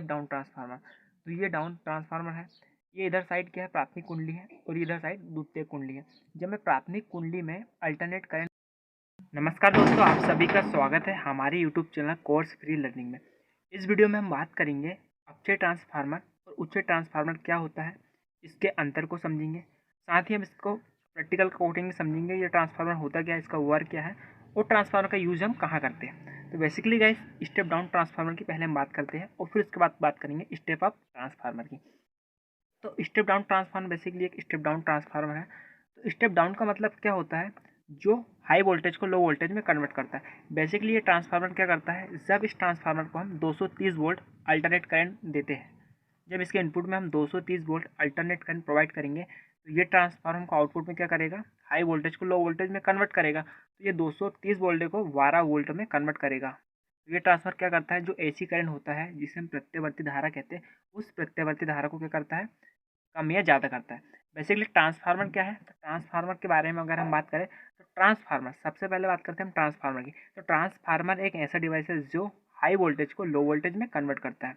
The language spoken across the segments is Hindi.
Down transformer. तो ये डाउन ट्रांसफार्मर है, ये इधर साइड क्या है, प्राथमिक कुंडली है, और इधर साइड द्वितीयक कुंडली है। जब मैं प्राथमिक कुंडली में अल्टरनेट करंट। नमस्कार दोस्तों, आप सभी का स्वागत है हमारे YouTube channel course free learning में। इस वीडियो में हम बात करेंगे अपचय ट्रांसफार्मर और उच्चय ट्रांसफार्मर क्या होता है, इसके अंतर को समझेंगे। साथ ही हम इसको प्रैक्टिकल कोडिंग में समझेंगे, ये ट्रांसफार्मर होता क्या है, इसका वर्क क्या है, और ट्रांसफार्मर का यूज हम कहाँ करते हैं। तो basically guys, step down transformer की पहले हम बात करते हैं और फिर उसके बाद बात करेंगे स्टेप अप ट्रांसफार्मर की। तो स्टेप डाउन ट्रांसफार्मर बेसिकली एक स्टेप डाउन ट्रांसफार्मर है। तो स्टेप डाउन का मतलब क्या होता है, जो हाई वोल्टेज को लो वोल्टेज में कन्वर्ट करता है। बेसिकली ये ट्रांसफार्मर क्या करता है, जब इस ट्रांसफार्मर को हम 230 वोल्ट अल्टरनेट करंट देते हैं, जब इसके इनपुट में हम 230 वोल्ट अल्टरनेट करंट प्रोवाइड करेंगे, तो ये ट्रांसफार्मर को आउटपुट में क्या करेगा, हाई वोल्टेज को लो वोल्टेज में कन्वर्ट करेगा। तो ये 230 वोल्ट को 12 वोल्ट में कन्वर्ट करेगा। तो ये ट्रांसफर क्या करता है, जो एसी करंट होता है जिसे हम प्रत्यावर्ती धारा कहते हैं, उस प्रत्यावर्ती धारा को क्या करता है, कम या ज़्यादा करता है। बेसिकली ट्रांसफार्मर क्या है, तो ट्रांसफार्मर के बारे में अगर हम बात करें तो ट्रांसफार्मर, सबसे पहले बात करते हैं हम ट्रांसफार्मर की। तो ट्रांसफार्मर एक ऐसा डिवाइस है जो हाई वोल्टेज को लो वोल्टेज में कन्वर्ट करता है।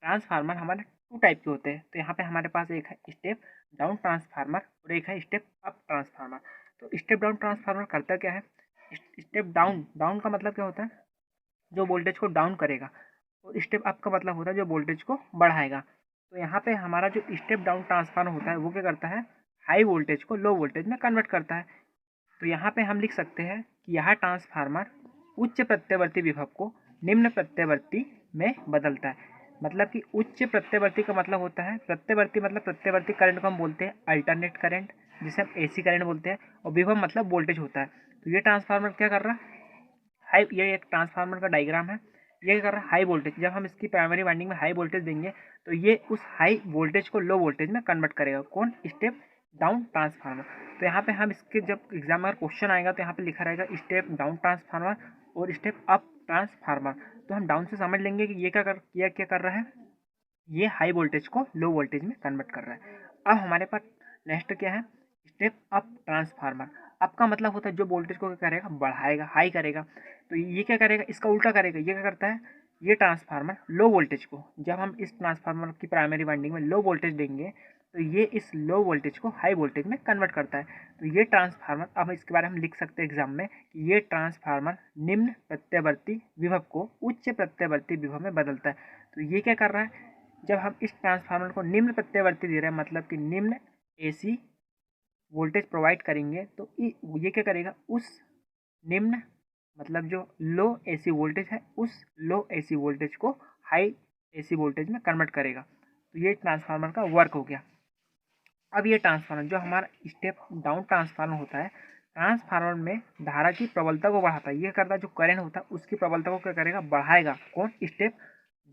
ट्रांसफार्मर हमारे टू टाइप के होते हैं। तो यहाँ पे हमारे पास एक है स्टेप डाउन ट्रांसफार्मर और एक है स्टेप अप ट्रांसफार्मर। तो स्टेप डाउन ट्रांसफार्मर करता क्या है, स्टेप डाउन, डाउन का मतलब क्या होता है, जो वोल्टेज को डाउन करेगा, और स्टेप अप का मतलब होता है जो वोल्टेज को बढ़ाएगा। तो यहाँ पे हमारा जो स्टेप डाउन ट्रांसफार्मर होता है वो क्या करता है, हाई वोल्टेज को लो वोल्टेज में कन्वर्ट करता है। तो यहाँ पे हम लिख सकते हैं कि यह ट्रांसफार्मर उच्च प्रत्यावर्ती विभव को निम्न प्रत्यावर्ती में बदलता है। मतलब कि उच्च प्रत्यावर्ती का मतलब होता है, प्रत्यावर्ती मतलब प्रत्यावर्ती करंट को हम बोलते हैं अल्टरनेट करंट, जिसे हम एसी करंट बोलते हैं, और विभव मतलब वोल्टेज होता है। तो ये ट्रांसफार्मर क्या कर रहा है, हाई, ये एक ट्रांसफार्मर का डायग्राम है। ये कर रहा है हाई वोल्टेज, जब हम इसकी प्राइमरी वाइंडिंग में हाई वोल्टेज देंगे तो ये उस हाई वोल्टेज को लो वोल्टेज में कन्वर्ट करेगा। कौन, स्टेप डाउन ट्रांसफार्मर। तो यहाँ पे हम इसके जब एग्जाम में क्वेश्चन आएगा तो यहाँ पे लिखा रहेगा स्टेप डाउन ट्रांसफार्मर और स्टेप अप ट्रांसफार्मर। तो हम डाउन से समझ लेंगे कि ये क्या कर रहा है, ये हाई वोल्टेज को लो वोल्टेज में कन्वर्ट कर रहा है। अब हमारे पास नेक्स्ट क्या है, स्टेप अप ट्रांसफार्मर। अप का मतलब होता है जो वोल्टेज को क्या करेगा, बढ़ाएगा, हाई करेगा। तो ये क्या करेगा, इसका उल्टा करेगा। ये क्या करता है, ये ट्रांसफार्मर लो वोल्टेज को, जब हम इस ट्रांसफार्मर की प्राइमरी वाइंडिंग में लो वोल्टेज देंगे तो ये इस लो वोल्टेज को हाई वोल्टेज में कन्वर्ट करता है। तो ये ट्रांसफार्मर, अब इसके बारे में हम लिख सकते हैं एग्जाम में कि ये ट्रांसफार्मर निम्न प्रत्यावर्ती विभव को उच्च प्रत्यावर्ती विभव में बदलता है। तो ये क्या कर रहा है, जब हम इस ट्रांसफार्मर को निम्न प्रत्यावर्ती दे रहे हैं, मतलब कि निम्न एसी वोल्टेज प्रोवाइड करेंगे, तो ये क्या करेगा, उस निम्न मतलब जो लो एसी वोल्टेज है, उस लो एसी वोल्टेज को हाई एसी वोल्टेज में कन्वर्ट करेगा। तो ये ट्रांसफार्मर का वर्क हो गया। अब ये ट्रांसफार्मर जो हमारा स्टेप डाउन ट्रांसफार्मर होता है, ट्रांसफार्मर में धारा की प्रबलता को बढ़ाता है। ये करता है जो करंट होता है उसकी प्रबलता को क्या करेगा, बढ़ाएगा। कौन, स्टेप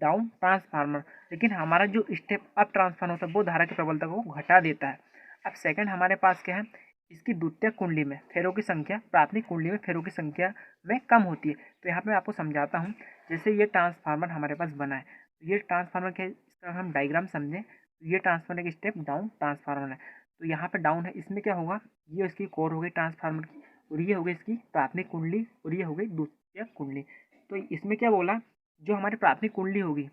डाउन ट्रांसफार्मर। लेकिन हमारा जो स्टेप अप ट्रांसफार्मर होता है वो धारा की प्रबलता को घटा देता है। अब सेकंड हमारे पास क्या है, इसकी द्वितीयक कुंडली में फेरों की संख्या प्राथमिक कुंडली में फेरों की संख्या में कम होती है। तो यहाँ पे मैं आपको समझाता हूँ। जैसे ये ट्रांसफार्मर हमारे पास बना है, तो ये ट्रांसफार्मर के इस तरह हम डायग्राम समझें, तो ये ट्रांसफार्मर एक स्टेप डाउन ट्रांसफार्मर है। तो यहाँ पे डाउन है, इसमें क्या होगा, ये इसकी कोर हो गई ट्रांसफार्मर की, और ये हो गई इसकी प्राथमिक कुंडली, और ये हो गई द्वितीयक कुंडली। तो इसमें क्या बोला, जो हमारी प्राथमिक कुंडली होगी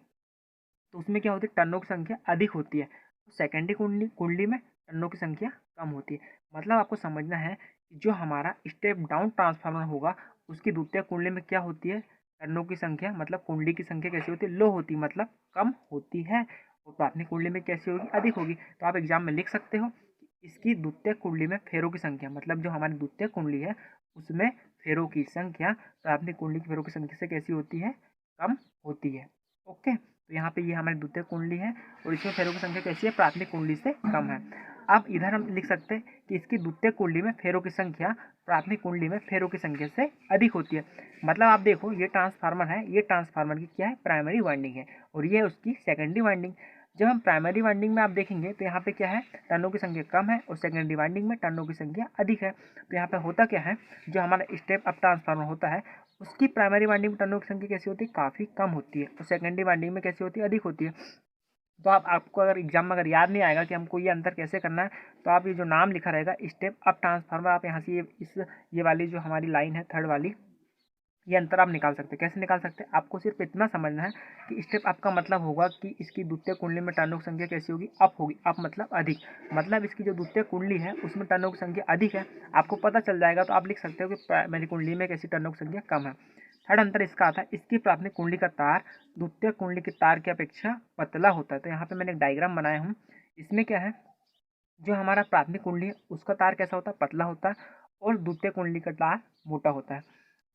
तो उसमें क्या होती है, टर्नों की संख्या अधिक होती है। तो सेकेंडरी कुंडली कुंडली में टर्नों की संख्या कम होती है। मतलब आपको समझना है कि जो हमारा स्टेप डाउन ट्रांसफार्मर होगा उसकी द्वितीयक कुंडली में क्या होती है, टर्नों की संख्या मतलब कुंडली की संख्या कैसी होती है, लो होती है, मतलब कम होती है। और प्राथमिक कुंडली में कैसी होगी, अधिक होगी। तो आप एग्जाम में लिख सकते हो कि इसकी द्वितीयक कुंडली में फेरों की संख्या, मतलब जो हमारी द्वितीयक कुंडली है उसमें फेरों की संख्या प्राथमिक कुंडली की फेरों की संख्या से कैसी होती है, कम होती है। ओके, तो यहाँ पे ये हमारी द्वितीयक कुंडली है और इसमें फेरों की संख्या कैसी है, प्राथमिक कुंडली से कम है। अब इधर हम लिख सकते हैं कि इसकी द्वितीयक कुंडली में फेरों की संख्या प्राथमिक कुंडली में फेरों की संख्या से अधिक होती है। मतलब आप देखो, ये ट्रांसफार्मर है, ये ट्रांसफार्मर की क्या है, प्राइमरी वाइंडिंग है, और ये उसकी सेकेंडरी वाइंडिंग। जब हम प्राइमरी वाइंडिंग में आप देखेंगे तो यहाँ पे क्या है, टर्नों की संख्या कम है, और सेकेंडरी वाइंडिंग में टर्नों की संख्या अधिक है। तो यहाँ पे होता क्या है, जो हमारा स्टेप अप ट्रांसफार्मर होता है उसकी प्राइमरी वाइंडिंग में टर्नों की संख्या कैसी होती है, काफ़ी कम होती है, और सेकेंडरी वाइंडिंग में कैसी होती है, अधिक होती है। तो आपको अगर एग्जाम में अगर याद नहीं आएगा कि हमको ये अंतर कैसे करना है, तो आप ये जो नाम लिखा रहेगा स्टेप अप ट्रांसफार्मर, आप यहाँ से ये वाली जो हमारी लाइन है थर्ड वाली, ये अंतर आप निकाल सकते हैं। कैसे निकाल सकते हैं? आपको सिर्फ इतना समझना है कि स्टेप अप का मतलब होगा कि इसकी द्वितीय कुंडली में टर्नओवर संख्या कैसी होगी? अप होगी। अप मतलब अधिक, मतलब इसकी जो द्वितीय कुंडली है उसमें टर्नओवर संख्या अधिक है। आपको पता चल जाएगा तो आप लिख सकते हो कि मेरी कुंडली में कैसी टर्नओवर संख्या कम है। थर्ड अंतर इसका आता है, इसकी प्राथमिक कुंडली का तार द्वितीय कुंडली के तार की अपेक्षा पतला होता है। तो यहाँ पे मैंने एक डायग्राम बनाया हूँ। इसमें क्या है, जो हमारा प्राथमिक कुंडली है उसका तार कैसा होता है? पतला होता है, और द्वितीय कुंडली का तार मोटा होता है।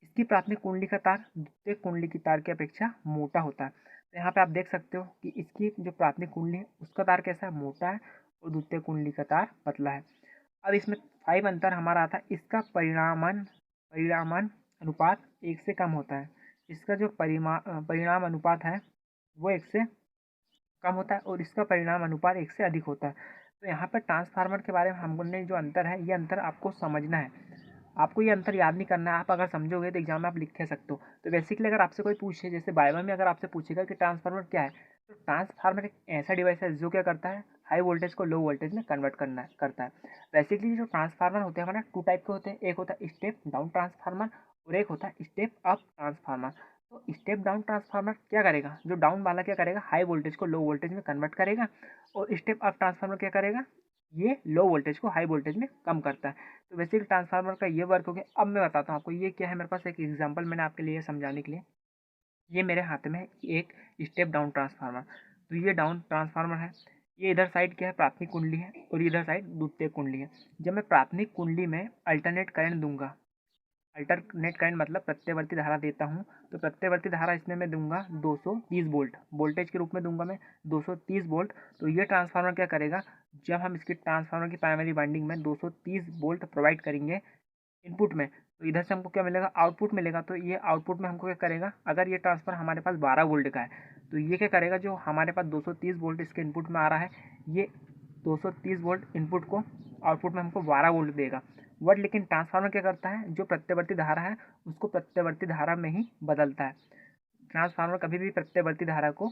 इसकी प्राथमिक कुंडली का तार द्वितीय कुंडली की तार की अपेक्षा मोटा होता है। तो यहाँ पे आप देख सकते हो कि इसकी जो प्राथमिक कुंडली है उसका तार कैसा है? मोटा है, और द्वितीय कुंडली का तार पतला है। अब इसमें 5 अंतर हमारा आता है, इसका परिणामन अनुपात 1 से कम होता है। इसका जो परिणाम अनुपात है वो 1 से कम होता है, और इसका परिणाम अनुपात 1 से अधिक होता है। तो यहाँ पर ट्रांसफार्मर के बारे में हमने जो अंतर है, ये अंतर आपको समझना है। आपको ये अंतर याद नहीं करना है। आप अगर समझोगे तो एग्जाम में आप लिख के सकते हो। तो बेसिकली अगर आपसे कोई पूछे, जैसे बायोलॉजी में अगर आपसे पूछेगा कि ट्रांसफार्मर क्या है, तो ट्रांसफार्मर एक ऐसा डिवाइस है जो क्या करता है? हाई वोल्टेज को लो वोल्टेज में कन्वर्ट करता है। बेसिकली जो ट्रांसफार्मर होते हैं हमारा 2 टाइप के होते हैं। एक होता है स्टेप डाउन ट्रांसफार्मर, और एक होता है स्टेप अप ट्रांसफार्मर। तो स्टेप डाउन ट्रांसफार्मर क्या करेगा? जो डाउन वाला क्या करेगा? हाई वोल्टेज को लो वोल्टेज में कन्वर्ट करेगा। और स्टेप अप ट्रांसफार्मर क्या करेगा? ये लो वोल्टेज को हाई वोल्टेज में कम करता है। तो बेसिकली ट्रांसफार्मर का ये वर्क हो गया। अब मैं बताता हूँ आपको ये क्या है। मेरे पास एक एग्जांपल मैंने आपके लिए समझाने के लिए, ये मेरे हाथ में है एक स्टेप डाउन ट्रांसफार्मर। तो ये डाउन ट्रांसफार्मर है। ये इधर साइड क्या है? प्राथमिक कुंडली है, और इधर साइड द्वितीय कुंडली है। जब मैं प्राथमिक कुंडली में अल्टरनेट करंट दूंगा, अल्टरनेट करंट मतलब प्रत्यवर्ती धारा देता हूँ, तो प्रत्यवर्ती धारा इसमें मैं दूंगा 230 वोल्ट, वोल्टेज के रूप में दूंगा मैं 230 वोल्ट। तो ये ट्रांसफार्मर क्या करेगा? जब हम इसकी ट्रांसफार्मर की प्राइमरी वाइंडिंग में 230 वोल्ट प्रोवाइड करेंगे इनपुट में, तो इधर से हमको क्या मिलेगा? आउटपुट मिलेगा। तो ये आउटपुट में हमको क्या करेगा? अगर ये ट्रांसफर हमारे पास 12 वोल्ट का है, तो ये क्या करेगा? जो हमारे पास 230 वोल्ट इसके इनपुट में आ रहा है, ये 230 वोल्ट इनपुट को आउटपुट में हमको 12 वोल्ट देगा। बट लेकिन ट्रांसफार्मर क्या करता है? जो प्रत्यवर्ती धारा है उसको प्रत्यवर्ती धारा में ही बदलता है। ट्रांसफार्मर कभी भी प्रत्यवर्ती धारा को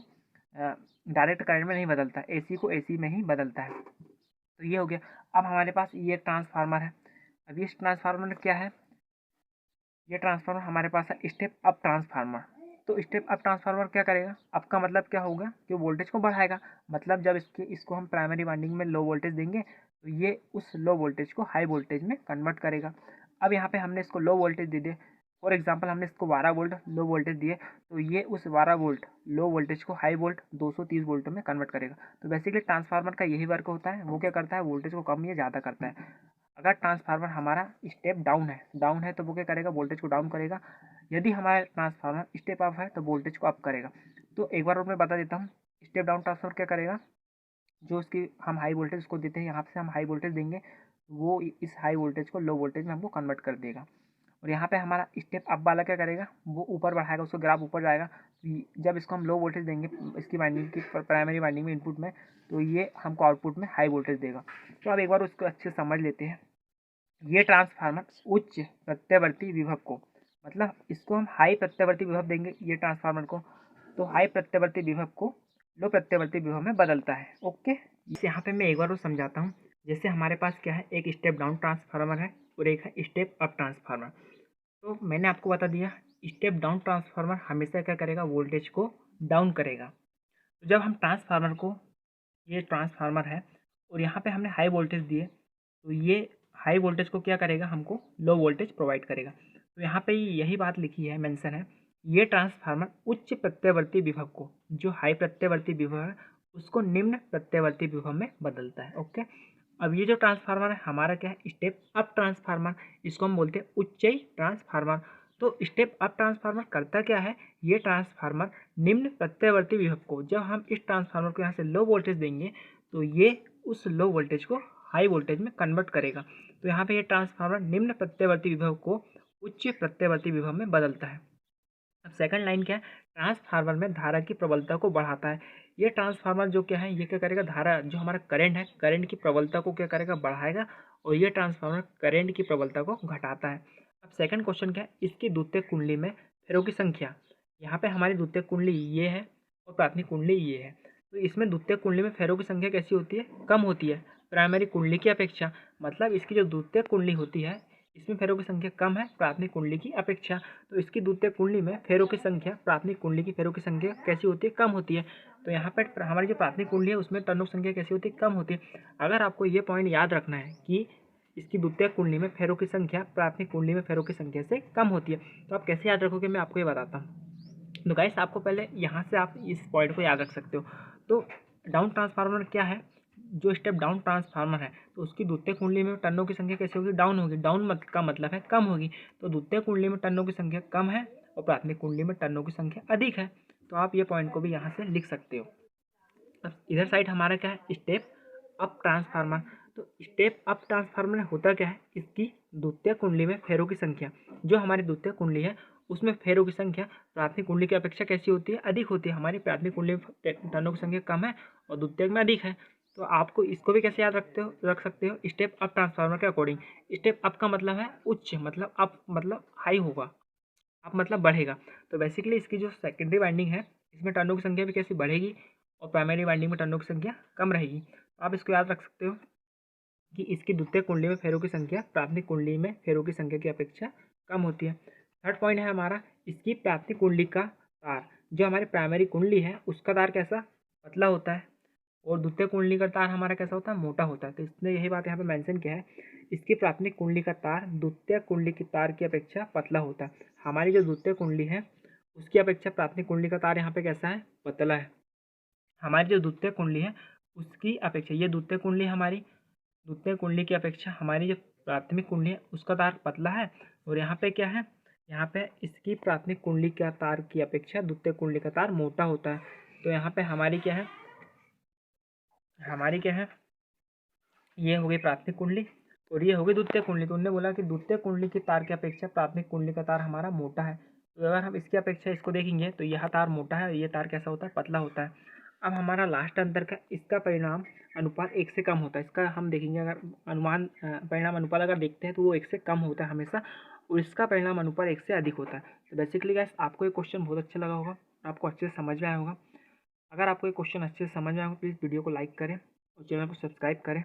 डायरेक्ट करंट में नहीं बदलता, एसी को एसी में ही बदलता है। तो ये हो गया। अब हमारे पास ये ट्रांसफार्मर है। अब इस ट्रांसफार्मर में क्या है? ये ट्रांसफार्मर हमारे पास है स्टेप अप ट्रांसफार्मर। तो स्टेप अप ट्रांसफार्मर क्या करेगा? अप का मतलब क्या होगा? कि वोल्टेज को बढ़ाएगा। मतलब जब इसको हम प्राइमरी वाइंडिंग में लो वोल्टेज देंगे, तो ये उस लो वोल्टेज को हाई वोल्टेज में कन्वर्ट करेगा। अब यहाँ पे हमने इसको लो वोल्टेज दे दिए। फॉर एग्जाम्पल हमने इसको 12 वोल्ट लो वोल्टेज दिए, तो ये उस 12 वोल्ट लो वोल्टेज को हाई वोल्ट 230 वोल्ट में कन्वर्ट करेगा। तो बेसिकली ट्रांसफार्मर का यही वर्क होता है। वो क्या करता है? वोल्टेज को कम या ज़्यादा करता है। अगर ट्रांसफार्मर हमारा स्टेप डाउन है तो वो क्या करेगा? वोल्टेज को डाउन करेगा। यदि हमारा ट्रांसफार्मर स्टेप अप है तो वोल्टेज को अप करेगा। तो एक बार और मैं बता देता हूँ, स्टेप डाउन ट्रांसफार्मर क्या करेगा? जो उसकी हम हाई वोल्टेज को देते हैं, यहाँ से हम हाई वोल्टेज देंगे, वो इस हाई वोल्टेज को लो वोल्टेज में हमको कन्वर्ट कर देगा। और यहाँ पे हमारा स्टेप अप वाला क्या करेगा? वो ऊपर बढ़ाएगा, उसको ग्राफ ऊपर जाएगा। जब इसको हम लो वोल्टेज देंगे इसकी वाइंडिंग की प्राइमरी वाइंडिंग में इनपुट में, तो ये हमको आउटपुट में हाई वोल्टेज देगा। तो अब एक बार उसको अच्छे से समझ लेते हैं। ये ट्रांसफार्मर उच्च प्रत्यावर्ती विभव को, मतलब इसको हम हाई प्रत्यावर्ती विभव देंगे ये ट्रांसफार्मर को, तो हाई प्रत्यावर्ती विभव को लो प्रत्यावर्ती विभव में बदलता है। ओके, इस यहाँ पे मैं एक बार और समझाता हूँ। जैसे हमारे पास क्या है? एक स्टेप डाउन ट्रांसफार्मर है और एक है स्टेप अप ट्रांसफार्मर। तो मैंने आपको बता दिया, स्टेप डाउन ट्रांसफार्मर हमेशा क्या करेगा? वोल्टेज को डाउन करेगा। तो जब हम ट्रांसफार्मर को, ये ट्रांसफार्मर है और यहाँ पे हमने हाई वोल्टेज दिए, तो ये हाई वोल्टेज को क्या करेगा? हमको लो वोल्टेज प्रोवाइड करेगा। तो यहाँ पे यही बात लिखी है, मेंशन है, ये ट्रांसफार्मर उच्च प्रत्यावर्ती विभव को, जो हाई प्रत्यावर्ती विभव है उसको निम्न प्रत्यावर्ती विभव में बदलता है। ओके, अब ये जो ट्रांसफार्मर है हमारा क्या है? स्टेप अप ट्रांसफार्मर, इसको हम बोलते हैं उच्च ट्रांसफार्मर। तो स्टेप अप ट्रांसफार्मर करता क्या है? ये ट्रांसफार्मर निम्न प्रत्यावर्ती विभव को, जब हम इस ट्रांसफार्मर को यहाँ से लो वोल्टेज देंगे, तो ये उस लो वोल्टेज को हाई वोल्टेज में कन्वर्ट करेगा। तो यहाँ पे ये ट्रांसफार्मर निम्न प्रत्यावर्ती विभव को उच्च प्रत्यावर्ती विभव में बदलता है। अब सेकंड लाइन क्या है? ट्रांसफार्मर में धारा की प्रबलता को बढ़ाता है। ये ट्रांसफार्मर जो क्या है? ये क्या करेगा? धारा जो हमारा करंट है, करंट की प्रबलता को क्या करेगा? बढ़ाएगा। और ये ट्रांसफार्मर करंट की प्रबलता को घटाता है। अब सेकंड क्वेश्चन क्या है? इसकी द्वितीय कुंडली में फेरों की संख्या, यहाँ पे हमारी द्वितीय कुंडली ये है और प्राथमिक कुंडली ये है। तो इसमें द्वितीय कुंडली में फेरों की संख्या कैसी होती है? कम होती है प्राइमरी कुंडली की अपेक्षा। मतलब इसकी जो द्वितीय कुंडली होती है इसमें फेरों की संख्या कम है प्राथमिक कुंडली की अपेक्षा। तो इसकी द्वितीयक कुंडली में फेरों की संख्या प्राथमिक कुंडली की फेरों की संख्या कैसी होती है? कम होती है। तो यहाँ पर हमारी जो प्राथमिक कुंडली है उसमें टर्नों की संख्या कैसी होती है? कम होती है। अगर आपको ये पॉइंट याद रखना है कि इसकी द्वितीयक कुंडली में फेरों की संख्या प्राथमिक कुंडली में फेरों की संख्या से कम होती है, तो आप कैसे याद रखोगे मैं आपको ये बताता हूँ। तो गाइस आपको पहले यहाँ से आप इस पॉइंट को याद रख सकते हो। तो डाउन ट्रांसफार्मर क्या है? जो स्टेप डाउन ट्रांसफार्मर है तो उसकी द्वितीयक कुंडली में टर्नों की संख्या कैसे होगी? डाउन होगी। डाउन का मतलब है कम होगी। तो द्वितीयक कुंडली में टर्नों की संख्या कम है और प्राथमिक कुंडली में टर्नों की संख्या अधिक है। तो आप ये पॉइंट को भी यहाँ से लिख सकते हो। अब इधर साइड हमारा क्या है? Step up transformer. तो स्टेप अप ट्रांसफार्मर में होता क्या है? इसकी द्वितीयक कुंडली में फेरों की संख्या, जो हमारी द्वितीयक कुंडली है उसमें फेरों की संख्या प्राथमिक कुंडली की अपेक्षा कैसी होती है? अधिक होती है। हमारी प्राथमिक कुंडली में टर्नों की संख्या कम है और द्वितीयक में अधिक है। तो आपको इसको भी कैसे याद रख सकते हो? स्टेप अप ट्रांसफार्मर के अकॉर्डिंग। स्टेप अप का मतलब है उच्च, मतलब अप मतलब हाई होगा, अप मतलब बढ़ेगा। तो बेसिकली इसकी जो सेकेंडरी वाइंडिंग है इसमें टर्नों की संख्या भी कैसी बढ़ेगी और प्राइमरी वाइंडिंग में टर्नों की संख्या कम रहेगी। तो आप इसको याद रख सकते हो कि इसकी द्वितीयक कुंडली में फेरों की संख्या प्राथमिक कुंडली में फेरों की संख्या की अपेक्षा कम होती है। थर्ड पॉइंट है हमारा, इसकी प्राथमिक कुंडली का तार, जो हमारी प्राइमरी कुंडली है उसका तार कैसा? पतला होता है और द्वितीय कुंडली का तार हमारा कैसा होता है? मोटा होता है। तो इसने यही बात यहाँ पे मेंशन किया है, इसकी प्राथमिक कुंडली का तार द्वितीय कुंडली की तार की अपेक्षा पतला होता है। हमारी जो द्वितीय कुंडली है उसकी अपेक्षा प्राथमिक कुंडली का तार यहाँ पे कैसा है? पतला है। हमारी जो द्वितीय कुंडली है उसकी अपेक्षा, ये द्वितीय कुंडली हमारी, द्वितीय कुंडली की अपेक्षा हमारी जो प्राथमिक कुंडली है उसका तार पतला है। और यहाँ पे क्या है? यहाँ पे इसकी प्राथमिक कुंडली का तार की अपेक्षा द्वितीय कुंडली का तार मोटा होता है। तो यहाँ पे हमारी क्या है? हमारी क्या है? ये हो गई प्राथमिक कुंडली और ये हो गई द्वितीय कुंडली। तो उन्होंने बोला कि द्वितीय कुंडली की तार की अपेक्षा प्राथमिक कुंडली का तार हमारा मोटा है। तो अगर हम इसकी अपेक्षा इसको देखेंगे तो यह तार मोटा है और ये तार कैसा होता है? पतला होता है। अब हमारा लास्ट अंतर का, इसका परिणाम अनुपात 1 से कम होता है। इसका हम देखेंगे, अगर परिणाम अनुपात अगर देखते हैं तो वो 1 से कम होता है हमेशा, और इसका परिणाम अनुपात 1 से अधिक होता है। तो बेसिकली गाइस आपको ये क्वेश्चन बहुत अच्छा लगा होगा, आपको अच्छे से समझ में आया होगा। अगर आपको ये क्वेश्चन अच्छे से समझ में आया हो प्लीज़ वीडियो को लाइक करें और चैनल को सब्सक्राइब करें।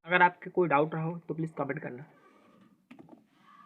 अगर आपके कोई डाउट रहा हो तो प्लीज़ कमेंट करना।